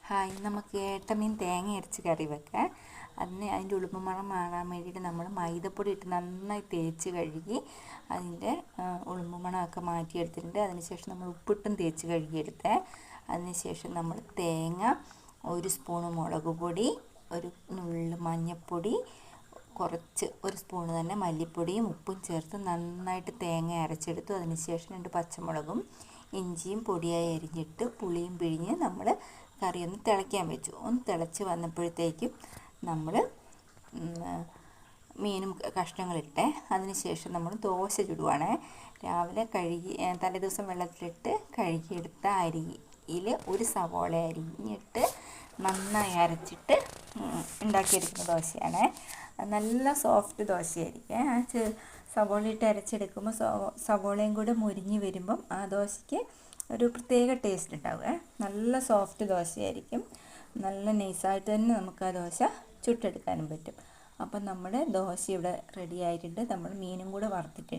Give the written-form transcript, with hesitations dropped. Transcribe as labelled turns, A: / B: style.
A: Hi, നമുക്ക് ഏട്ടമീൻ തേങ്ങ അരച്ച് കറി വെക്കാം. അതിൻ്റെ ഉളുമ്പുമണം മാറാൻ വേണ്ടിയിട്ട് നമ്മൾ മൈദപ്പൊടി ഇട്ട് നന്നായി തേച്ച് കഴുകി അതിൻ്റെ ഉളുമ്പുമണമൊക്കെ മാറ്റിയെടുത്തിട്ടുണ്ട്. അതിനുശേഷം നമ്മൾ ഉപ്പിട്ടും തേച്ച് കഴുകിയെടുത്തേ. അതിനുശേഷം നമ്മൾ തേങ്ങ, 1 സ്പൂണ് മുളക് പൊടി, ഒരു നുള്ള് മഞ്ഞൾപ്പൊടി, ഒരു സ്പൂണ് തന്നെ മല്ലിപ്പൊടിയും ഉപ്പും ചേർത്ത് നന്നായിട്ട് തേങ്ങ അരച്ചെടുത്തു. അതിനുശേഷം 2 പച്ചമുളകും ഇഞ്ചിയും പൊടിയായി അരിഞ്ഞിട്ട് പുളിയും പിഴിഞ്ഞ് നമ്മൾ കറി ഒന്ന് തിളയ്ക്കാൻ വെച്ചു. ഒന്ന് തിളച്ച് വന്നപ്പോഴത്തേക്കും നമ്മൾ മീനും കഷ്ണങ്ങളിട്ടെ. അതിനുശേഷം നമ്മൾ ദോശ ചുടുവാണ്. രാവിലെ തലേദിവസം വെള്ളത്തിലിട്ട് കഴുകിയെടുത്ത അരിയിൽ 1 സവോള അരിഞ്ഞിട്ട് നന്നായി അരച്ചിട്ട് ഉണ്ടാക്കിയെടുക്കുന്ന ദോശയാണ്. നല്ല സോഫ്റ്റ് ദോശയായിരിക്കും. സവോള ഇട്ട് അരച്ചെടുക്കുമ്പോൾ സവോളയും കൂടെ മുരിഞ്ഞ് വരുമ്പം ആ ദോശയ്ക്ക് ഒരു പ്രത്യേക ടേസ്റ്റ് ഉണ്ടാവുക. നല്ല സോഫ്റ്റ് ദോശയായിരിക്കും. നല്ല നൈസായിട്ട് തന്നെ നമുക്ക് ആ ദോശ ചുട്ടെടുക്കാനും പറ്റും. അപ്പം നമ്മുടെ ദോശ ഇവിടെ റെഡി ആയിട്ടുണ്ട്. നമ്മൾ മീനും കൂടെ വറുത്തിട്ടുണ്ട്.